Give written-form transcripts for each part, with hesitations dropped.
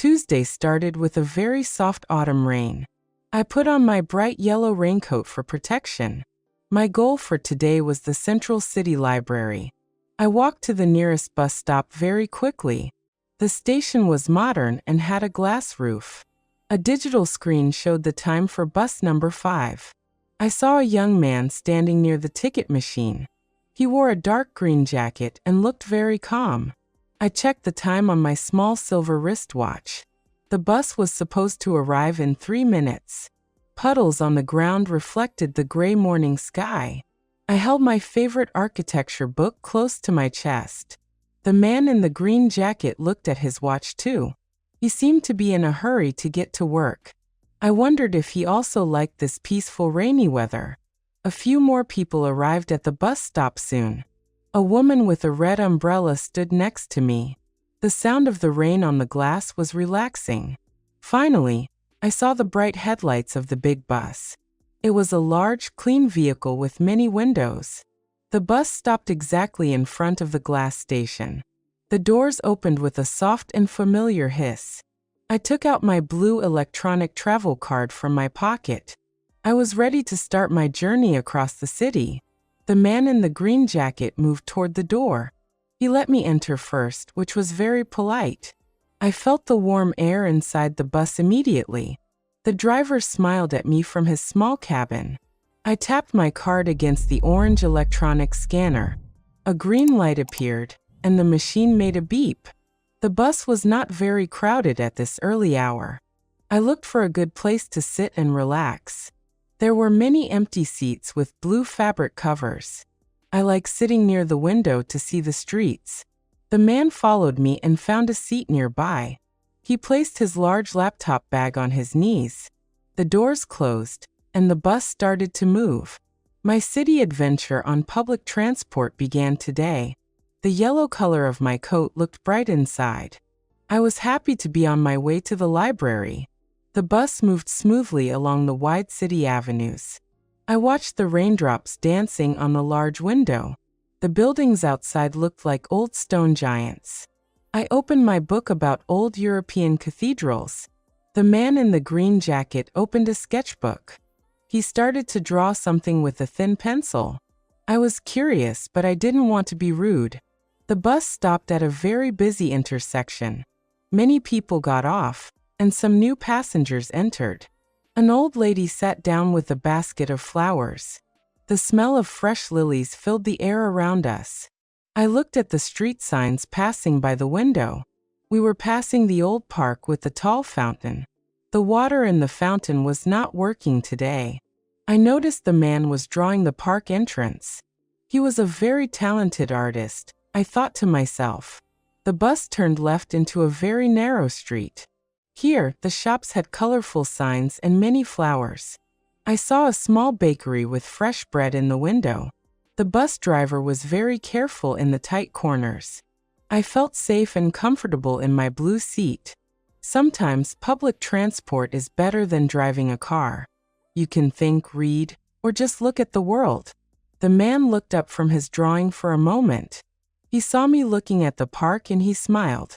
Tuesday started with a very soft autumn rain. I put on my bright yellow raincoat for protection. My goal for today was the Central City Library. I walked to the nearest bus stop very quickly. The station was modern and had a glass roof. A digital screen showed the time for bus number 5. I saw a young man standing near the ticket machine. He wore a dark green jacket and looked very calm. I checked the time on my small silver wristwatch. The bus was supposed to arrive in 3 minutes. Puddles on the ground reflected the gray morning sky. I held my favorite architecture book close to my chest. The man in the green jacket looked at his watch too. He seemed to be in a hurry to get to work. I wondered if he also liked this peaceful rainy weather. A few more people arrived at the bus stop soon. A woman with a red umbrella stood next to me. The sound of the rain on the glass was relaxing. Finally, I saw the bright headlights of the big bus. It was a large, clean vehicle with many windows. The bus stopped exactly in front of the glass station. The doors opened with a soft and familiar hiss. I took out my blue electronic travel card from my pocket. I was ready to start my journey across the city. The man in the green jacket moved toward the door. He let me enter first, which was very polite. I felt the warm air inside the bus immediately. The driver smiled at me from his small cabin. I tapped my card against the orange electronic scanner. A green light appeared, and the machine made a beep. The bus was not very crowded at this early hour. I looked for a good place to sit and relax. There were many empty seats with blue fabric covers. I like sitting near the window to see the streets. The man followed me and found a seat nearby. He placed his large laptop bag on his knees. The doors closed, and the bus started to move. My city adventure on public transport began today. The yellow color of my coat looked bright inside. I was happy to be on my way to the library. The bus moved smoothly along the wide city avenues. I watched the raindrops dancing on the large window. The buildings outside looked like old stone giants. I opened my book about old European cathedrals. The man in the green jacket opened a sketchbook. He started to draw something with a thin pencil. I was curious, but I didn't want to be rude. The bus stopped at a very busy intersection. Many people got off, and some new passengers entered. An old lady sat down with a basket of flowers. The smell of fresh lilies filled the air around us. I looked at the street signs passing by the window. We were passing the old park with the tall fountain. The water in the fountain was not working today. I noticed the man was drawing the park entrance. He was a very talented artist, I thought to myself. The bus turned left into a very narrow street. Here, the shops had colorful signs and many flowers. I saw a small bakery with fresh bread in the window. The bus driver was very careful in the tight corners. I felt safe and comfortable in my blue seat. Sometimes public transport is better than driving a car. You can think, read, or just look at the world. The man looked up from his drawing for a moment. He saw me looking at the park and he smiled.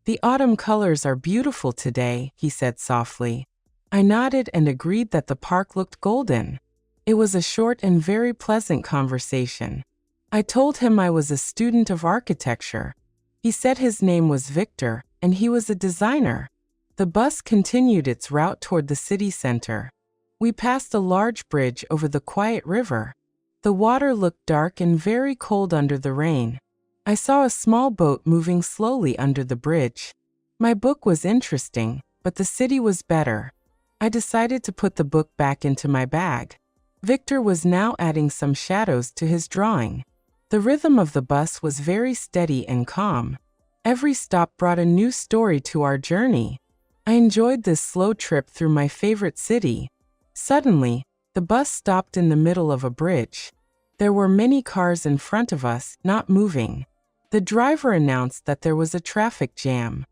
"The autumn colors are beautiful today," he said softly. I nodded and agreed that the park looked golden. It was a short and very pleasant conversation. I told him I was a student of architecture. He said his name was Victor, and he was a designer. The bus continued its route toward the city center. We passed a large bridge over the quiet river. The water looked dark and very cold under the rain. I saw a small boat moving slowly under the bridge. My book was interesting, but the city was better. I decided to put the book back into my bag. Victor was now adding some shadows to his drawing. The rhythm of the bus was very steady and calm. Every stop brought a new story to our journey. I enjoyed this slow trip through my favorite city. Suddenly, the bus stopped in the middle of a bridge. There were many cars in front of us, not moving. The driver announced that there was a traffic jam.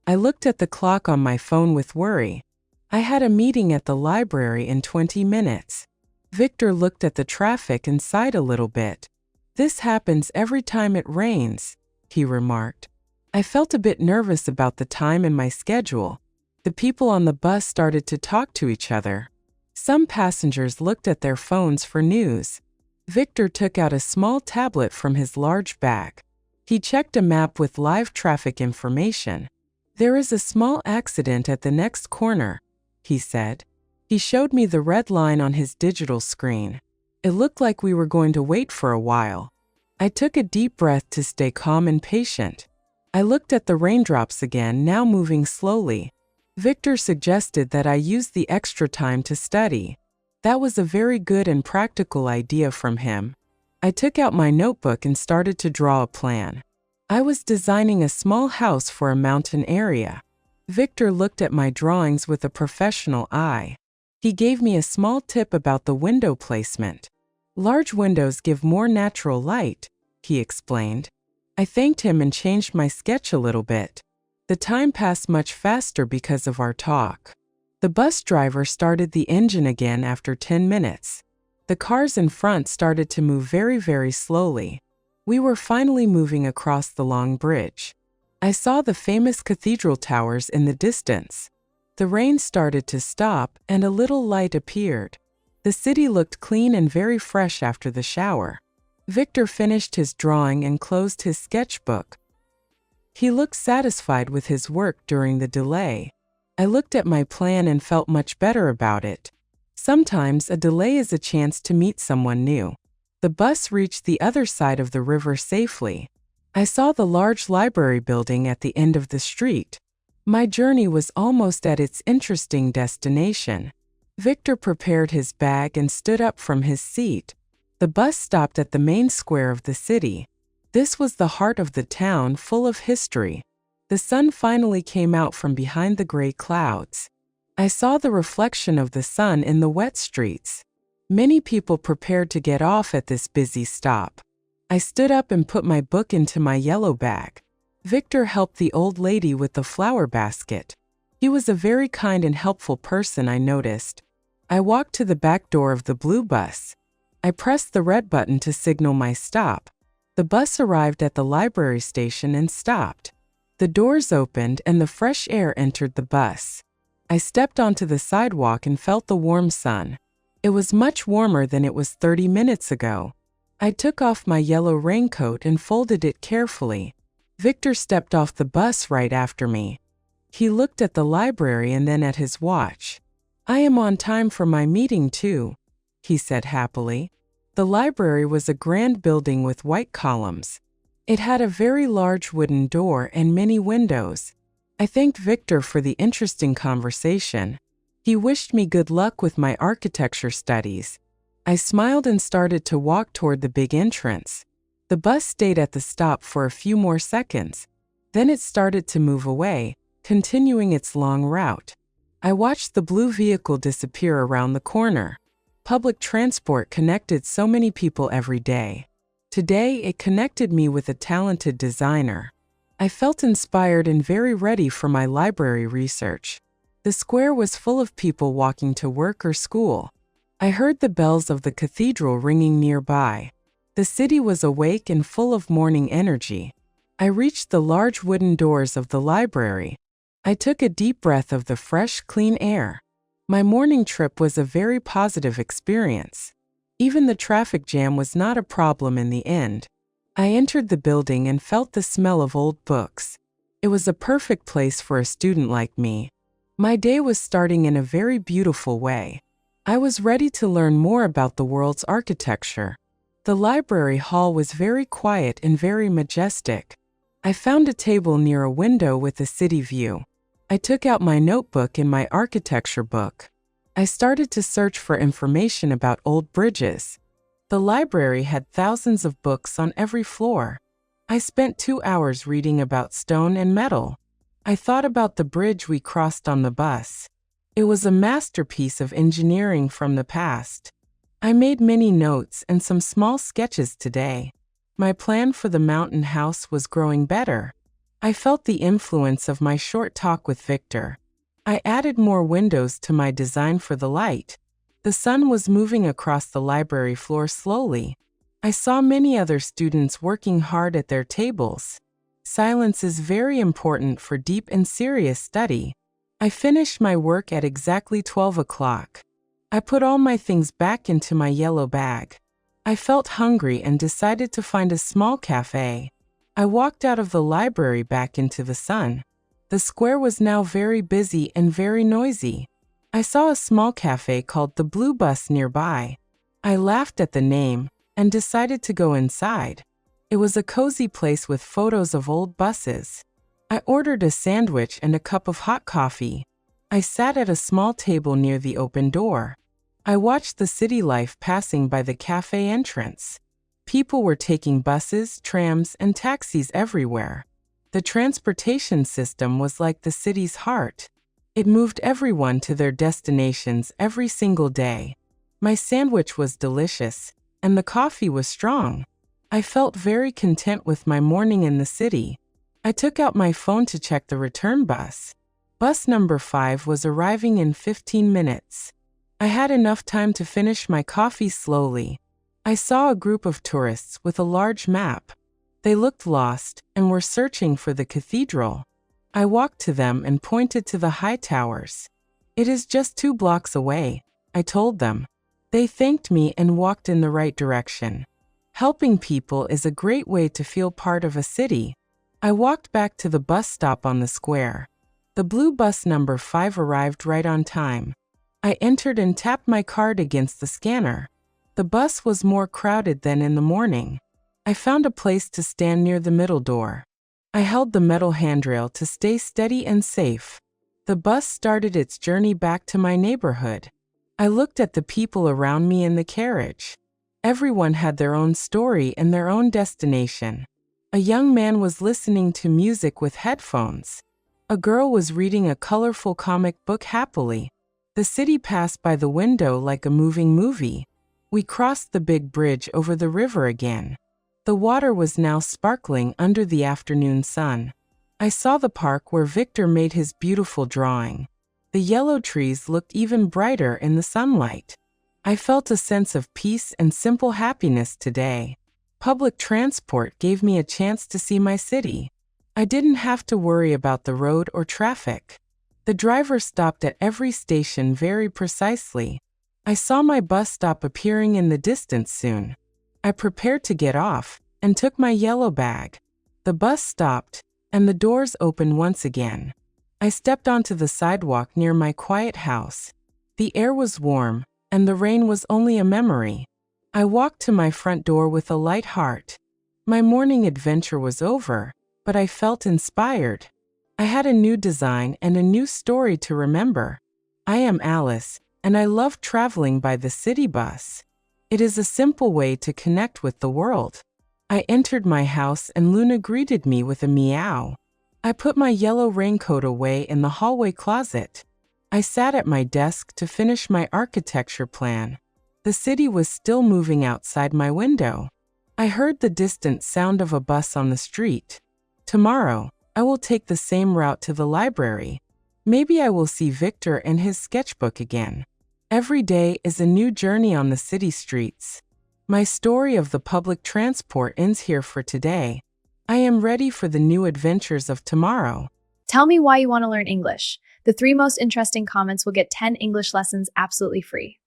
I looked at the clock on my phone with worry. I had a meeting at the library in 20 minutes. Victor looked at the traffic and sighed a little bit. "This happens every time it rains," he remarked. I felt a bit nervous about the time and my schedule. The people on the bus started to talk to each other. Some passengers looked at their phones for news. Victor took out a small tablet from his large bag. He checked a map with live traffic information. "There is a small accident at the next corner," he said. He showed me the red line on his digital screen. It looked like we were going to wait for a while. I took a deep breath to stay calm and patient. I looked at the raindrops again, now moving slowly. Victor suggested that I use the extra time to study. That was a very good and practical idea from him. I took out my notebook and started to draw a plan. I was designing a small house for a mountain area. Victor looked at my drawings with a professional eye. He gave me a small tip about the window placement. "Large windows give more natural light," he explained. I thanked him and changed my sketch a little bit. The time passed much faster because of our talk. The bus driver started the engine again after 10 minutes. The cars in front started to move very, very slowly. We were finally moving across the long bridge. I saw the famous cathedral towers in the distance. The rain started to stop and a little light appeared. The city looked clean and very fresh after the shower. Victor finished his drawing and closed his sketchbook. He looked satisfied with his work during the delay. I looked at my plan and felt much better about it. Sometimes a delay is a chance to meet someone new. The bus reached the other side of the river safely. I saw the large library building at the end of the street. My journey was almost at its interesting destination. Victor prepared his bag and stood up from his seat. The bus stopped at the main square of the city. This was the heart of the town, full of history. The sun finally came out from behind the gray clouds. I saw the reflection of the sun in the wet streets. Many people prepared to get off at this busy stop. I stood up and put my book into my yellow bag. Victor helped the old lady with the flower basket. He was a very kind and helpful person, I noticed. I walked to the back door of the blue bus. I pressed the red button to signal my stop. The bus arrived at the library station and stopped. The doors opened and the fresh air entered the bus. I stepped onto the sidewalk and felt the warm sun. It was much warmer than it was 30 minutes ago. I took off my yellow raincoat and folded it carefully. Victor stepped off the bus right after me. He looked at the library and then at his watch. "I am on time for my meeting too," he said happily. The library was a grand building with white columns. It had a very large wooden door and many windows. I thanked Victor for the interesting conversation. He wished me good luck with my architecture studies. I smiled and started to walk toward the big entrance. The bus stayed at the stop for a few more seconds. Then it started to move away, continuing its long route. I watched the blue vehicle disappear around the corner. Public transport connected so many people every day. Today, it connected me with a talented designer. I felt inspired and very ready for my library research. The square was full of people walking to work or school. I heard the bells of the cathedral ringing nearby. The city was awake and full of morning energy. I reached the large wooden doors of the library. I took a deep breath of the fresh, clean air. My morning trip was a very positive experience. Even the traffic jam was not a problem in the end. I entered the building and felt the smell of old books. It was a perfect place for a student like me. My day was starting in a very beautiful way. I was ready to learn more about the world's architecture. The library hall was very quiet and very majestic. I found a table near a window with a city view. I took out my notebook and my architecture book. I started to search for information about old bridges. The library had thousands of books on every floor. I spent 2 hours reading about stone and metal. I thought about the bridge we crossed on the bus. It was a masterpiece of engineering from the past. I made many notes and some small sketches today. My plan for the mountain house was growing better. I felt the influence of my short talk with Victor. I added more windows to my design for the light. The sun was moving across the library floor slowly. I saw many other students working hard at their tables. Silence is very important for deep and serious study. I finished my work at exactly 12 o'clock. I put all my things back into my yellow bag. I felt hungry and decided to find a small cafe. I walked out of the library back into the sun. The square was now very busy and very noisy. I saw a small cafe called the Blue Bus nearby. I laughed at the name and decided to go inside. It was a cozy place with photos of old buses. I ordered a sandwich and a cup of hot coffee. I sat at a small table near the open door. I watched the city life passing by the cafe entrance. People were taking buses, trams, and taxis everywhere. The transportation system was like the city's heart. It moved everyone to their destinations every single day. My sandwich was delicious, and the coffee was strong. I felt very content with my morning in the city. I took out my phone to check the return bus. Bus number 5 was arriving in 15 minutes. I had enough time to finish my coffee slowly. I saw a group of tourists with a large map. They looked lost and were searching for the cathedral. I walked to them and pointed to the high towers. "It is just 2 blocks away," I told them. They thanked me and walked in the right direction. Helping people is a great way to feel part of a city. I walked back to the bus stop on the square. The blue bus number 5 arrived right on time. I entered and tapped my card against the scanner. The bus was more crowded than in the morning. I found a place to stand near the middle door. I held the metal handrail to stay steady and safe. The bus started its journey back to my neighborhood. I looked at the people around me in the carriage. Everyone had their own story and their own destination. A young man was listening to music with headphones. A girl was reading a colorful comic book happily. The city passed by the window like a moving movie. We crossed the big bridge over the river again. The water was now sparkling under the afternoon sun. I saw the park where Victor made his beautiful drawing. The yellow trees looked even brighter in the sunlight. I felt a sense of peace and simple happiness today. Public transport gave me a chance to see my city. I didn't have to worry about the road or traffic. The driver stopped at every station very precisely. I saw my bus stop appearing in the distance soon. I prepared to get off and took my yellow bag. The bus stopped, and the doors opened once again. I stepped onto the sidewalk near my quiet house. The air was warm, and the rain was only a memory. I walked to my front door with a light heart. My morning adventure was over, but I felt inspired. I had a new design and a new story to remember. I am Alice, and I love traveling by the city bus. It is a simple way to connect with the world. I entered my house and Luna greeted me with a meow. I put my yellow raincoat away in the hallway closet. I sat at my desk to finish my architecture plan. The city was still moving outside my window. I heard the distant sound of a bus on the street. Tomorrow, I will take the same route to the library. Maybe I will see Victor and his sketchbook again. Every day is a new journey on the city streets. My story of the public transport ends here for today. I am ready for the new adventures of tomorrow. Tell me why you want to learn English. The 3 most interesting comments will get 10 English lessons absolutely free.